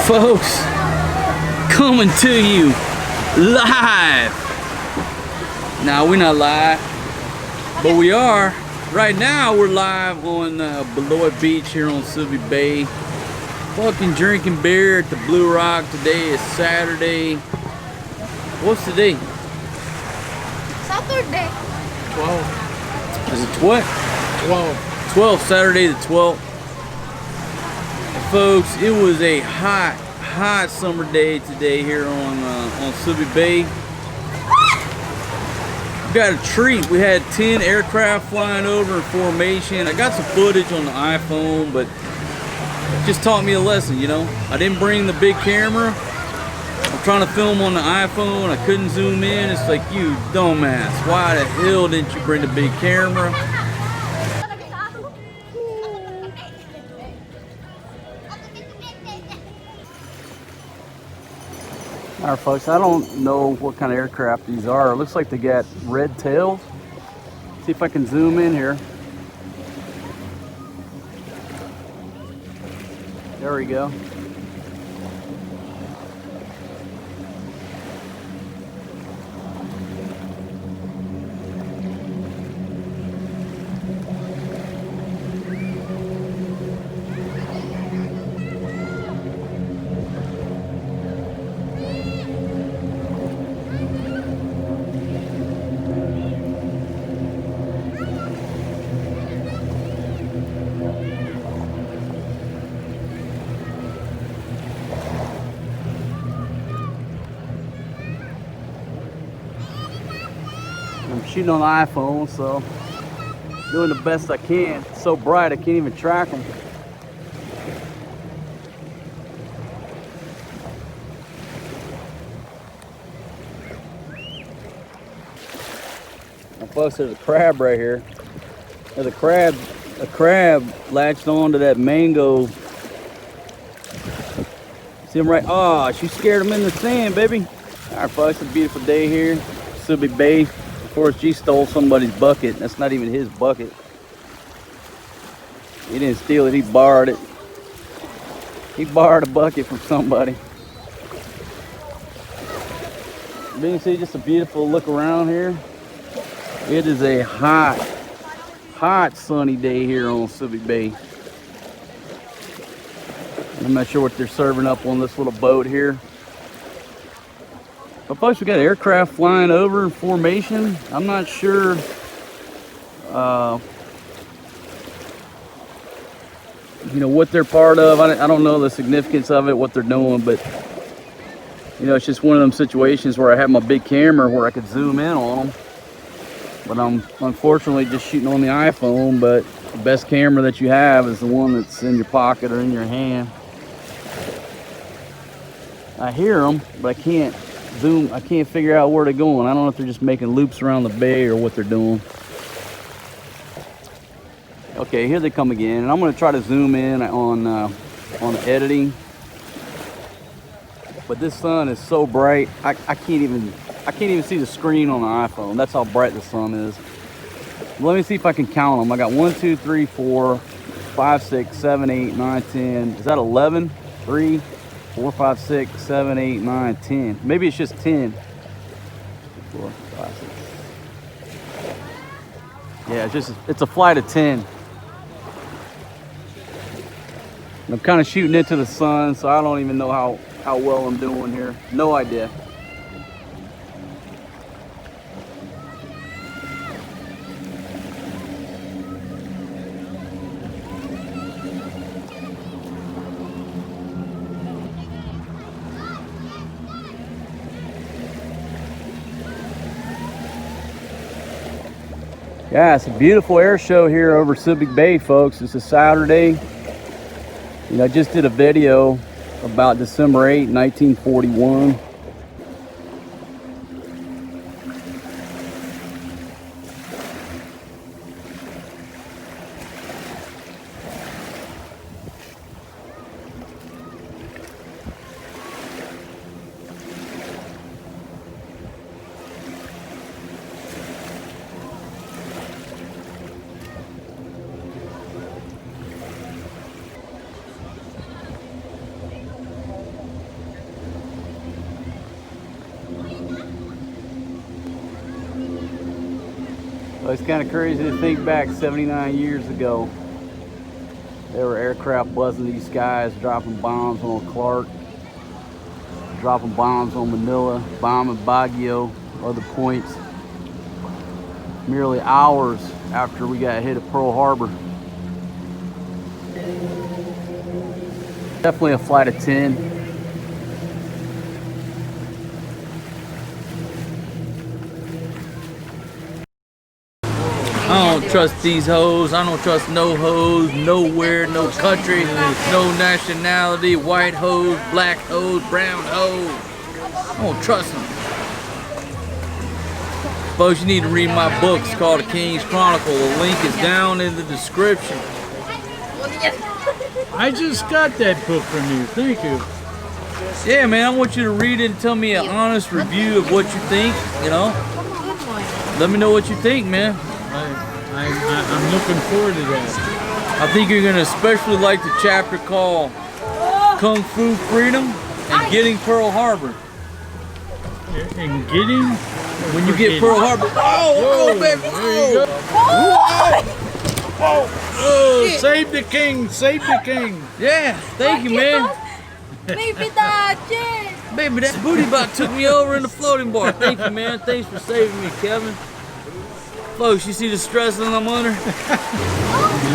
folks, coming to you live. Now we're not live, but we are. Right now we're live on Baloy Beach here on Subic Bay. Fucking drinking beer at the Blue Rock. Today is Saturday. What's the date? Saturday. 12. Is it what? 12. 12, Saturday the 12th. Folks, it was a hot summer day today here on Subic Bay. We got a treat. We had 10 aircraft flying over in formation. I got some footage on the iPhone, but it just taught me a lesson, you know. I didn't bring the big camera. I'm trying to film on the iPhone. I couldn't zoom in. It's like, you dumbass. Why the hell didn't you bring the big camera? Alright folks, I don't know what kind of aircraft these are. It looks like they got red tails. See if I can zoom in here. There we go. I'm shooting on the iPhone, so doing the best I can. It's so bright I can't even track them. Now folks, there's a crab right here. There's a crab latched onto that mango. See him right? Oh, she scared him in the sand, baby. All right folks, it's a beautiful day here. Subic Bay. Of course, G stole somebody's bucket. That's not even his bucket. He didn't steal it, he borrowed it. He borrowed a bucket from somebody. You can see just a beautiful look around here. It is a hot sunny day here on Subic Bay. I'm not sure what they're serving up on this little boat here. But folks, we got aircraft flying over in formation. I'm not sure you know, what they're part of. I don't know the significance of it, what they're doing, but you know, it's just one of them situations where I have my big camera where I could zoom in on them. But I'm unfortunately just shooting on the iPhone, but the best camera that you have is the one that's in your pocket or in your hand. I hear them, but I can't zoom. I can't figure out where they're going. I don't know if they're just making loops around the bay or what they're doing. Okay, here they come again, and I'm going to try to zoom in on the editing. But this sun is so bright, I can't even see the screen on the iPhone. That's how bright the sun is. Let me see if I can count them. I got 1, 2, 3, 4, 5, 6, 7, 8, 9, 10. Is that 11? 3, 4, 5, 6, 7, 8, 9, 10. Maybe it's just 10. 4, 5, 6. Yeah, it's a flight of 10. I'm kind of shooting into the sun, so I don't even know how well I'm doing here. No idea. Yeah, it's a beautiful air show here over Subic Bay, folks. It's a Saturday. You know, I just did a video about December 8, 1941. So it's kind of crazy to think back 79 years ago. There were aircraft buzzing these skies, dropping bombs on Clark, dropping bombs on Manila, bombing Baguio, other points, merely hours after we got hit at Pearl Harbor. Definitely a flight of 10. I don't trust these hoes. I don't trust no hoes, nowhere, no country, no nationality, white hoes, black hoes, brown hoes. I don't trust them. Folks, you need to read my book. It's called The King's Chronicle. The link is down in the description. I just got that book from you. Thank you. Yeah, man, I want you to read it and tell me an honest review of what you think, you know? Let me know what you think, man. I'm looking forward to that. I think you're gonna especially like the chapter called Kung Fu Freedom and Getting Pearl Harbor. And getting? When you get Pearl Harbor. Oh, baby. There you go. Whoa. Oh, save the king, save the king. Yeah, thank you, man. Baby, that Baby, that booty about took me over in the floating bar. Thank you, man. Thanks for saving me, Kevin. Folks, you see the stress that I'm under?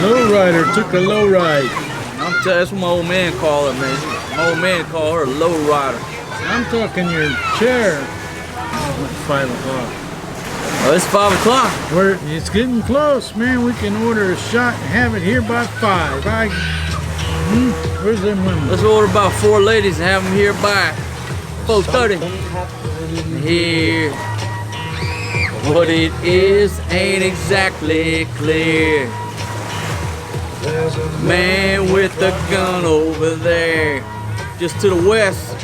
Lowrider took a low ride. That's what my old man call it, man. My old man call her a low rider. I'm talking your chair. It's 5 o'clock. Oh, it's 5 o'clock. It's getting close, man. We can order a shot and have it here by 5. Where's them women? Let's order about 4 ladies and have them here by 4:30. Here. What it is ain't exactly clear. Man with a gun over there, just to the west.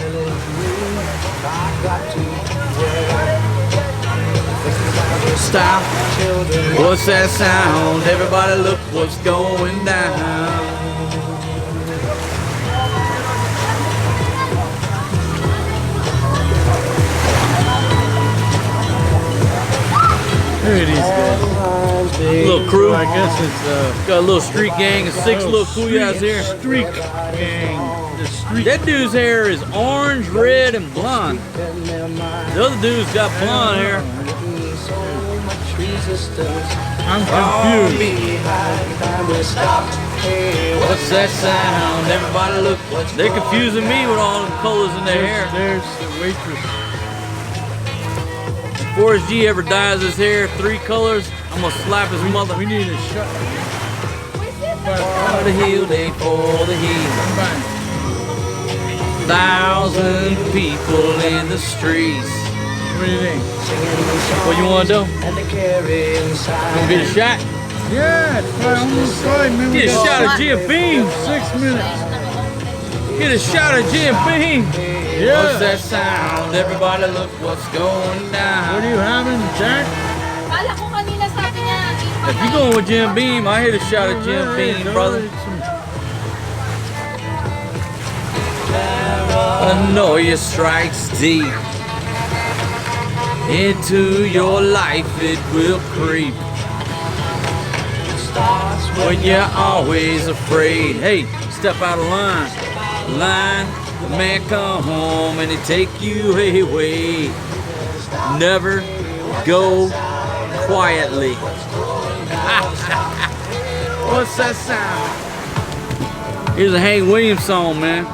Stop. What's that sound? Everybody look what's going down. There it is, guys. Little crew. I guess it's got a little street gang of 6 little kuya's here. Streak gang. The street. That dude's hair is orange, red, and blonde. The other dude's got blonde hair. I'm confused. What's that sound? Everybody look. They're confusing me with all the colors in their hair. There's the waitress. If Forrest G ever dyes his hair 3 colors, I'm gonna slap his mother. We need a shot. For the heel, they for the heel. 1,000 people in the streets. What do you think? What you wanna do? Gonna get a shot? Yeah, it's almost 5 minutes. Get a shot of Jim Beam. 6 minutes. Get a shot of Jim Beam. Yeah. What's that sound? Everybody look what's going down. What are you having, Jack? Kala ko kanina sabi niya, If you going with Jim Beam, I hit a shot of Jim Beam, brother. A noise strikes deep into your life, it will creep. When you're always afraid. Hey, step out of line. The man come home and he take you away. Never go quietly. What's that sound? Here's a Hank Williams song, man.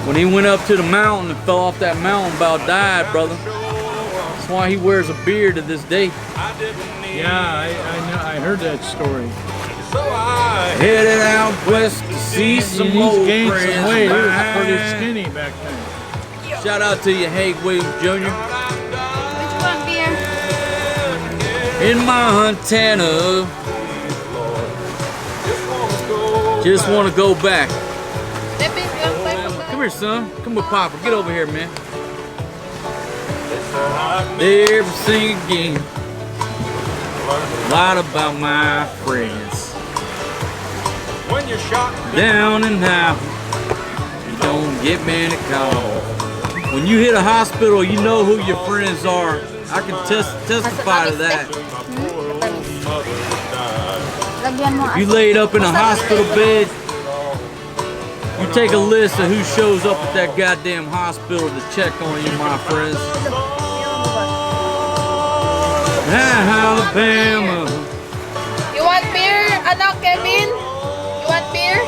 When he went up to the mountain and fell off that mountain, about died, brother. That's why he wears a beard to this day. Yeah, I know. I heard that story. Headed out west to see some He's old gained friends. some weight. He was of pretty mine. skinny back then. Shout out to you, Hank Williams Jr. which one, beer? In Montana. Just want to go back. Come here, son. Come with Papa. Get over here, man. Never sing again. Lied about my friends. When you're shot Down and out. You don't get many calls. When you hit a hospital, you know who your friends are. I can testify to that. Lagyan mo You laid up in a hospital bed. You take a list of who shows up at that goddamn hospital to check on you, my friends. Alabama. You want beer, anak Kevin? You want beer?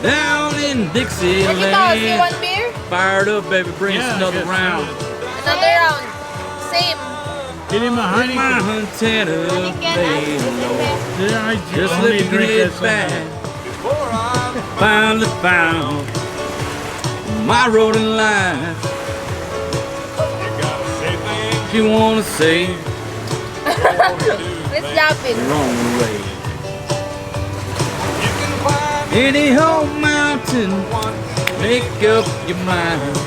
Down in Ricky Toss, you Dixieland. want beer? Fired up, baby. Bring us another round. Another round. Same. Get him a honey. My antenna, baby. Just let me get it back. Finally found my road in life. You wanna say Let's jump in. wrong way. Any old mountain, make up your mind.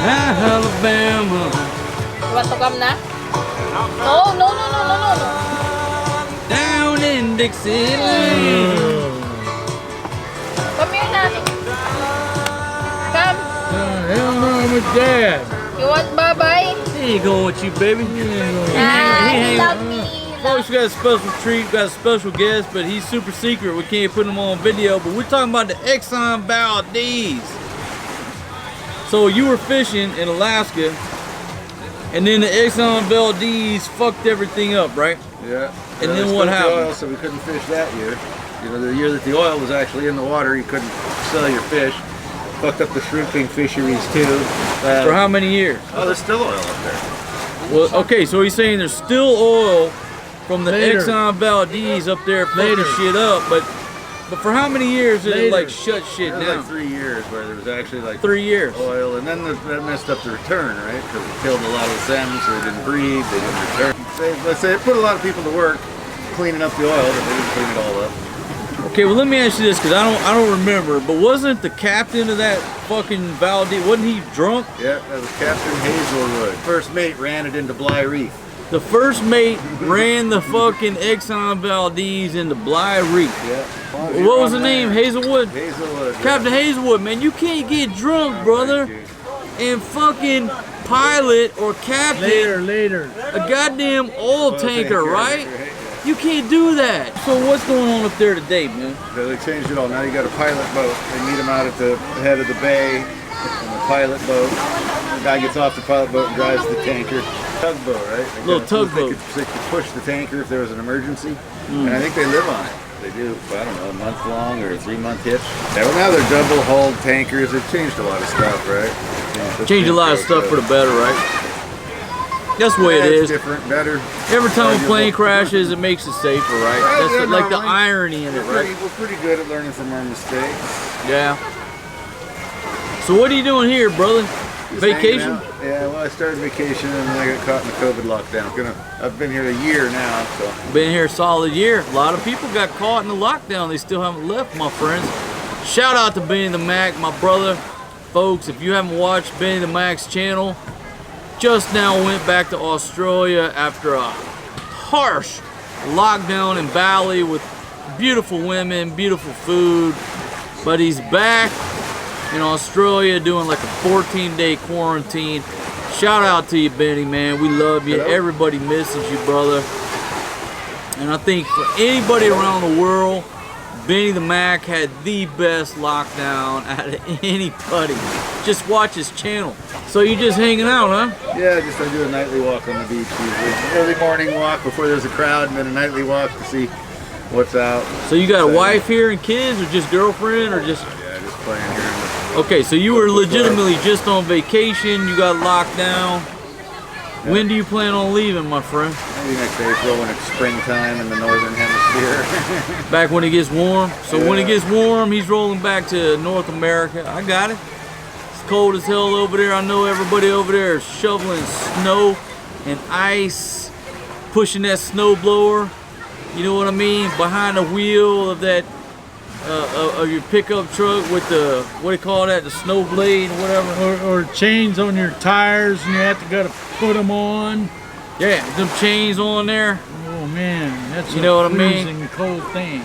Alabama. You want to come na? No, no, no, no, no, no, no. Down in Dixieland. Come here na. Come. Hell no, I'm with Dad. You want bye-bye? He ain't going with you, baby. Ah, he he ain't- love me. Folks, we got a special treat, we got a special guest, but he's super secret. We can't put him on video, but we're talking about the Exxon Valdez. So you were fishing in Alaska, and then the Exxon Valdez fucked everything up, right? Yeah. And then they what spilled the happened? Oil, so we couldn't fish that year. You know, the year that the oil was actually in the water, you couldn't sell your fish. Fucked up the shrimping fisheries too. For how many years? Oh, there's still oil up there. Well, okay, so he's saying there's still oil from the Later. Exxon Valdez up there fucking Later. shit up, but for how many years did it Later. like shut shit It was down? like 3 years where there was actually like 3 years. oil, and then that messed up the return, right? Because it killed a lot of the salmon, so they didn't breed, they didn't return. Let's say it put a lot of people to work cleaning up the oil, but they didn't clean it all up. Okay, well let me ask you this, because I don't remember, but wasn't the captain of that fucking Valdez, wasn't he drunk? Yeah, that was Captain Hazelwood. First mate ran it into Bly Reef. The first mate ran the fucking Exxon Valdez into Bly Reef. Yeah. What was the name? Hazelwood? Hazelwood. yeah. Captain Hazelwood, man, you can't get drunk, brother, and fucking pilot or captain Later. a goddamn oil tanker, right? You can't do that. So what's going on up there today, man? They changed it all. Now you got a pilot boat. They meet him out at the head of the bay in the pilot boat. The guy gets off the pilot boat and drives the tanker. Tugboat, right? They Little got- so tugboat. They could push the tanker if there was an emergency. And I think they live on it. They do, I don't know, a month long or a 3-month hitch. Yeah, well now they're double hulled tankers. They've changed a lot of stuff, right? Changed a lot of stuff for the better, right? That's the way it It's is. different, better. Every time a Arguable. plane crashes, it makes it safer, right? Right, That's yeah, like the normally. irony in it, right? We're pretty good at learning from our mistakes. Yeah. So what are you doing here, brother? Just Vacation? hanging out. Yeah, well, I started vacation and then I got caught in the COVID lockdown. I've been here a year now, so. Been here a solid year. A lot of people got caught in the lockdown. They still haven't left, my friends. Shout out to Benny the Mac, my brother. Folks, if you haven't watched Benny the Mac's channel, just now went back to Australia after a harsh lockdown in Bali with beautiful women, beautiful food. But he's back in Australia doing like a 14-day quarantine. Shout out to you, Benny, man. We love you. Hello. Everybody misses you, brother. And I think for anybody around the world, Benny the Mac had the best lockdown out of anybody. Just watch his channel. So you just hanging out, huh? Yeah, I do a nightly walk on the beach usually. Early morning walk before there's a crowd, and then a nightly walk to see what's out. So you got a So- wife here and kids, or just girlfriend, or just... Yeah, just playing here. Okay, so you were legitimately just on vacation, you got locked down. When do you plan on leaving, my friend? Maybe next April when it's springtime in the northern hemisphere. Back when it gets warm? So when it gets warm, he's rolling back to North America. I got it. It's cold as hell over there. I know everybody over there is shoveling snow and ice, pushing that snow blower. You know what I mean? Behind the wheel of that of your pickup truck with the, what do you call that, the snow blade, whatever. Or chains on your tires and you have to gotta put them on. Yeah, them chains on there. Oh man, that's You know what I mean? freezing cold thing.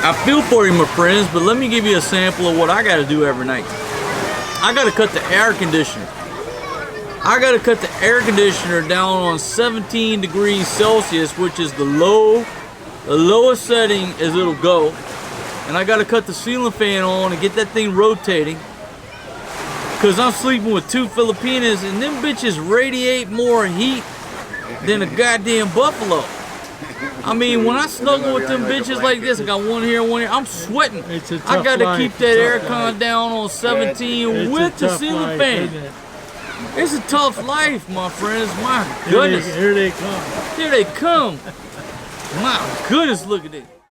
I feel for you, my friends, but let me give you a sample of what I got to do every night. I gotta cut the air conditioner. I gotta cut the air conditioner down on 17 degrees Celsius, which is the lowest setting as it'll go. And I gotta cut the ceiling fan on and get that thing rotating. Cause I'm sleeping with 2 Filipinas and them bitches radiate more heat than a goddamn buffalo. I mean, when I snuggle with them bitches like this, I got one here, I'm sweating. It's a tough I gotta life. keep that aircon down on 17 It's with a the tough ceiling life, fan. isn't it? It's a tough life, my friends. My goodness. Here they come. Here they come. My goodness, look at this.